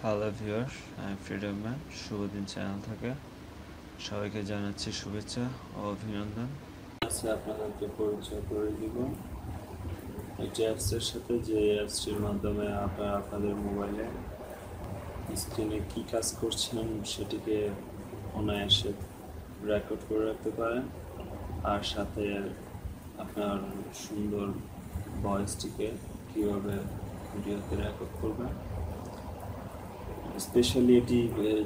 Hello viewer, আমি freedom man. শুভ দিন channel থেকে সবাইকে জানাচ্ছি শুভেচ্ছা ও অভিনন্দন। আজকে আপনাদেরকে পরিচয় করে দিব একটি অ্যাপসের সাথে, যে অ্যাপসটির মাধ্যমে আপনারা আপনাদের মোবাইলে স্ক্রিনে কী কাজ করছেন সেটিকে অনায়াসে রেকর্ড করে রাখতে পারেন, আর সাথে আপনার সুন্দর ভয়েসটিকে কীভাবে ভিডিওতে রেকর্ড করবেন। স্পেশালি এটি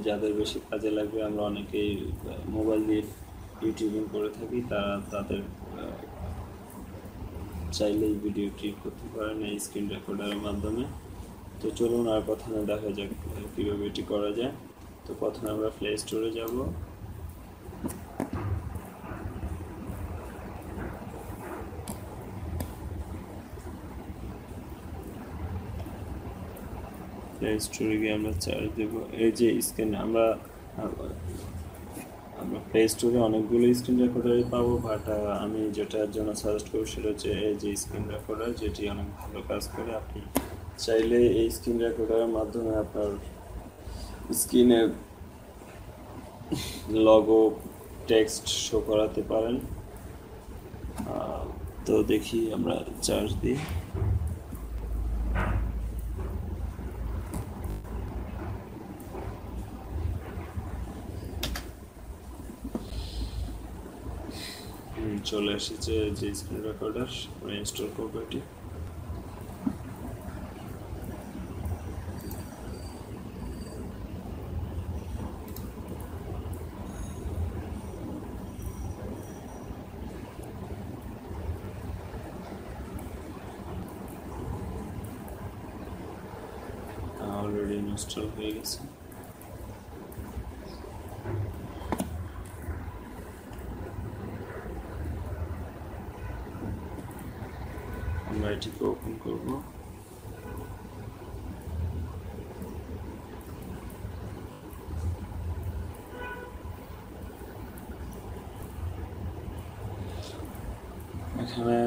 যাদের বেশি কাজে লাগবে, আমরা অনেকেই মোবাইল দিয়ে ইউটিউবিং করে থাকি, তাদের চাইলেই ভিডিওটি করতে পারেন এই স্ক্রিন রেকর্ডারের মাধ্যমে। তো চলুন আর কথা না, দেখা যাক কীভাবে এটি করা যায়। তো প্রথমে আমরা প্লে স্টোরে যাব। প্লে স্টোরে গিয়ে আমরা চার্জ দেব এই যে স্ক্রিন। আমরা প্লে স্টোরে অনেকগুলো স্ক্রিন রেকর্ডারই পাবো, বাট আমি যেটার জন্য সাজেস্ট করব সেটা হচ্ছে এই যে স্ক্রিন রেকর্ডার, যেটি অনেক ভালো কাজ করে। আপনি চাইলে এই স্ক্রিন রেকর্ডারের মাধ্যমে আপনার স্ক্রিনে লগো, টেক্সট শো করাতে পারেন। তো দেখি আমরা চার্জ দিই। চলে এসেছে যে স্ক্রিন রেকর্ডার, আমরা ইনস্টল করবো এটি। অলরেডি ইনস্টল হয়ে গেছে। আমরা এটিকে ওপেন করব। এখানে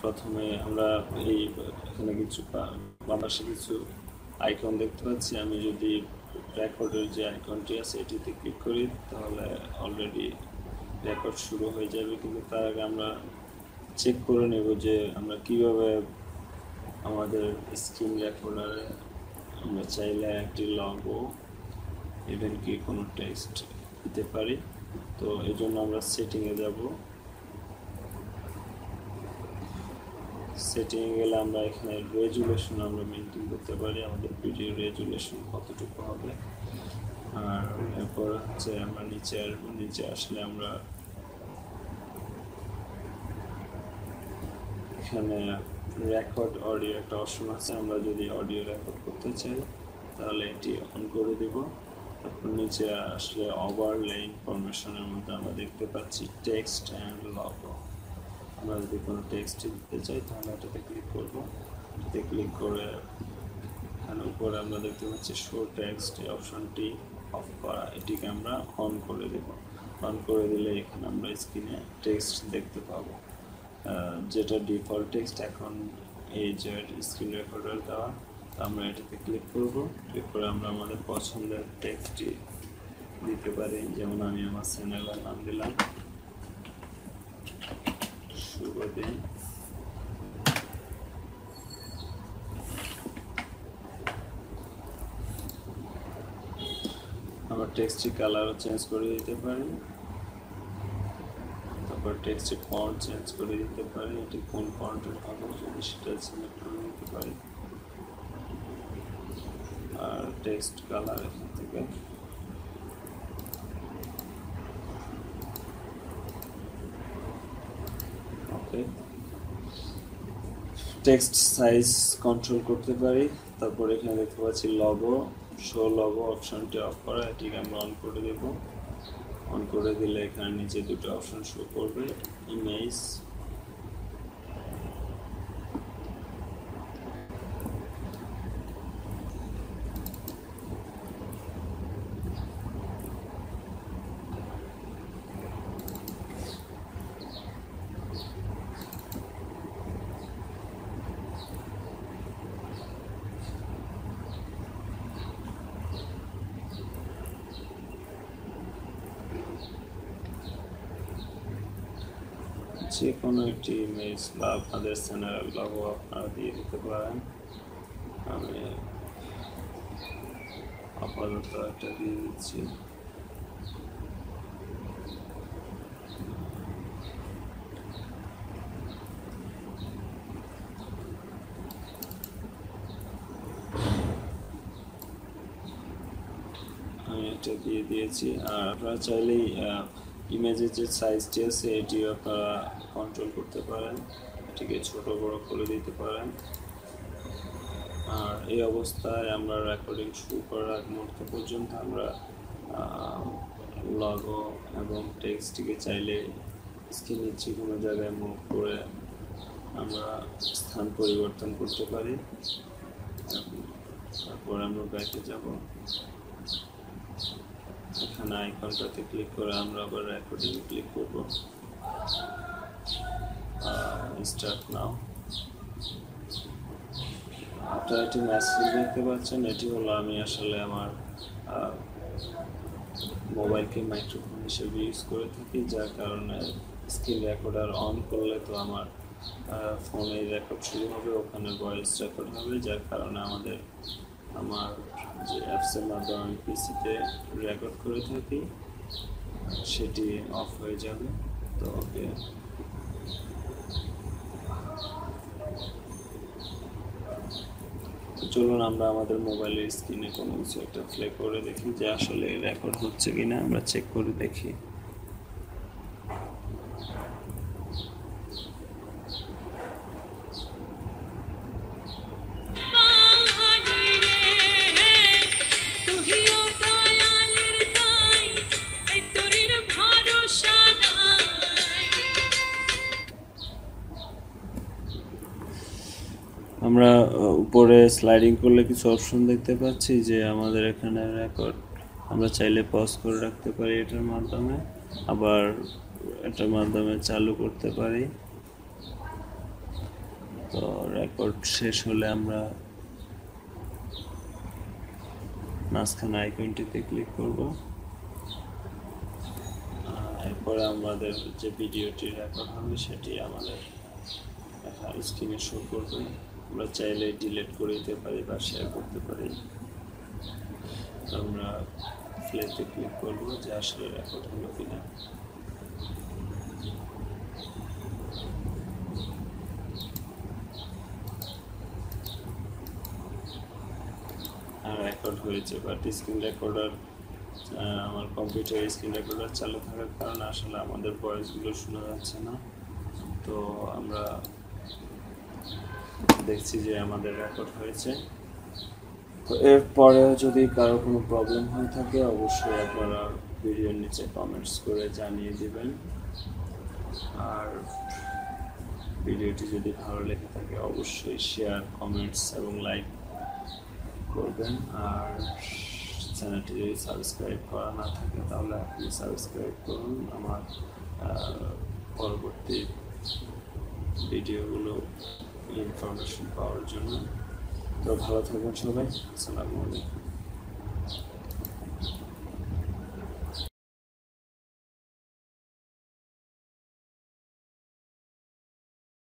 প্রথমে আমরা এখানে কিছু বাম পাশে কিছু আইকন দেখতে পাচ্ছি। আমি যদি রেকর্ডের যে আইকনটি আছে এটিতে ক্লিক করি, তাহলে অলরেডি রেকর্ড শুরু হয়ে যাবে। কিন্তু তার আগে আমরা চেক করে নেব যে আমরা কিভাবে আমাদের স্ক্রিন রেকর্ডারে আমরা চাইলে একটি লগো, ইভেন কি কোনো টেক্সট দিতে পারি। তো এই জন্য আমরা সেটিংয়ে যাব। সেটিংয়ে গেলে আমরা এখানে রেজুলেশন আমরা মেনটেন করতে পারি, আমাদের ভিডিও রেজুলেশন কতটুকু হবে। আর এরপর হচ্ছে আমরা নিচে আসলে আমরা এখানে রেকর্ড অডিও একটা অপশন আছে। আমরা যদি অডিও রেকর্ড করতে চাই তাহলে এটি অন করে দেব। তারপর নিচে আসলে ওভারলে ইনফরমেশনের মধ্যে আমরা দেখতে পাচ্ছি টেক্সট অ্যান্ড লগো। আমরা যদি কোনো টেক্সট দিতে চাই তাহলে এটাতে ক্লিক করব। এটাতে ক্লিক করে এখানে উপরে আমরা দেখতে পাচ্ছি শো টেক্সট, এই অপশনটি অফ করা, এটিকে আমরা অন করে দেব। অন করে দিলে এখানে আমরা স্ক্রিনে টেক্সট দেখতে পাবো, যেটা ডিফল্ট টেক্সট এখন এই যে স্ক্রিন রেকর্ডার দেওয়া। আমরা এটাতে ক্লিক করব। ক্লিক করে আমরা আমাদের পছন্দের টেক্সটটি দিতে পারি। যেমন আমি আমার চ্যানেলের নাম দিলাম শুভ দিন। আবার টেক্সটটি কালারও চেঞ্জ করে দিতে পারি। তারপর টেক্সটের ফন্ট চেঞ্জ করে দিতে পারি, এটি কোন ফন্টের হবে যদি সেটা সিলেক্ট করে দিতে পারি। আর টেক্সট কালার এখান থেকে ওকে। টেক্সট সাইজ কন্ট্রোল করতে পারি। তারপর এখানে দেখতে পাচ্ছি লগো, শো লগো অপশনটি অফ করা, এটিকে আমরা অন করে দেব। অন করে দিলে এখানে নিচে দুটো অপশন শো করবে, ইমেজ যে কোনো একটি ইমেজ বা আপনাদের চ্যানেলের লোগো আপনারা দিয়ে দিতে পারেন। আমি আপাতত একটা দিয়ে দিচ্ছি। আমি এটা দিয়ে দিয়েছি। আর আপনারা চাইলেই ইমেজের যে সাইজটি আছে এটিও আপনারা কন্ট্রোল করতে পারেন, এটিকে ছোট বড় করে দিতে পারেন। আর এই অবস্থায় আমরা রেকর্ডিং শুরু করার আগ মুহূর্ত পর্যন্ত আমরা লগো এবং টেক্সটটিকে চাইলে স্ক্রিনের যে কোনো জায়গায় মুভ করে আমরা স্থান পরিবর্তন করতে পারি। তারপর আমরা ব্যাকে যাব, এখানে আইকনটাতে ক্লিক করে আমরা আবার রেকর্ডিং ক্লিক করব। Start now. আপনারা একটি মেসেজ দেখতে পাচ্ছেন, এটি হলো আমি আসলে আমার মোবাইলকে মাইক্রোফোন হিসেবে ইউজ করে থাকি, যার কারণে স্ক্রিন রেকর্ডার অন করলে তো আমার ফোনে রেকর্ড শুরু হবে, ওখানে ভয়েস রেকর্ড হবে, যার কারণে আমার যে অ্যাপসের মাধ্যমে আমি পিসিতে রেকর্ড করে থাকি সেটি অফ হয়ে যাবে। তো ওকে, চলুন আমরা আমাদের মোবাইলের স্ক্রিনে কোনো কিছু একটা প্লে করে দেখি যে আসলে রেকর্ড হচ্ছে কিনা, আমরা চেক করে দেখি। আমরা উপরে স্লাইডিং করলে কিছু অপশন দেখতে পাচ্ছি যে আমাদের এখানে রেকর্ড আমরা চাইলে পজ করে রাখতে পারি এটার মাধ্যমে, আবার এটার মাধ্যমে চালু করতে পারি। তো রেকর্ড শেষ হলে আমরা মাঝখানে আইকনটিতে ক্লিক করব। এরপরে আমাদের যে ভিডিওটি রেকর্ড হবে সেটি আমাদের স্ক্রিনে শো করবে। আমরা চাইলে ডিলিট করে দিতে পারি বা শেয়ার করতে পারি। আমরা প্লেতে ক্লিক করব যে আসলে রেকর্ড হলো কিনা। রেকর্ড হয়েছে, বাট স্ক্রিন রেকর্ডার আমার কম্পিউটার স্ক্রিন রেকর্ডার চালু থাকার কারণে আসলে আমাদের ভয়েসগুলো শোনা যাচ্ছে না। তো আমরা দেখছি যে আমাদের রেকর্ড হয়েছে। তো এরপরেও যদি কারো কোনো প্রবলেম হয়ে থাকে অবশ্যই আপনারা ভিডিওর নিচে কমেন্টস করে জানিয়ে দিবেন। আর ভিডিওটি যদি ভালো লেগে থাকে অবশ্যই শেয়ার, কমেন্টস এবং লাইক করবেন। আর চ্যানেলটি যদি সাবস্ক্রাইব করা না থাকে তাহলে আপনি সাবস্ক্রাইব করুন আমার পরবর্তী ভিডিওগুলো ইনফরমেশন পাওয়ার জন্য। তো ভালো থাকবেন সবাই, আসসালামু আলাইকুম।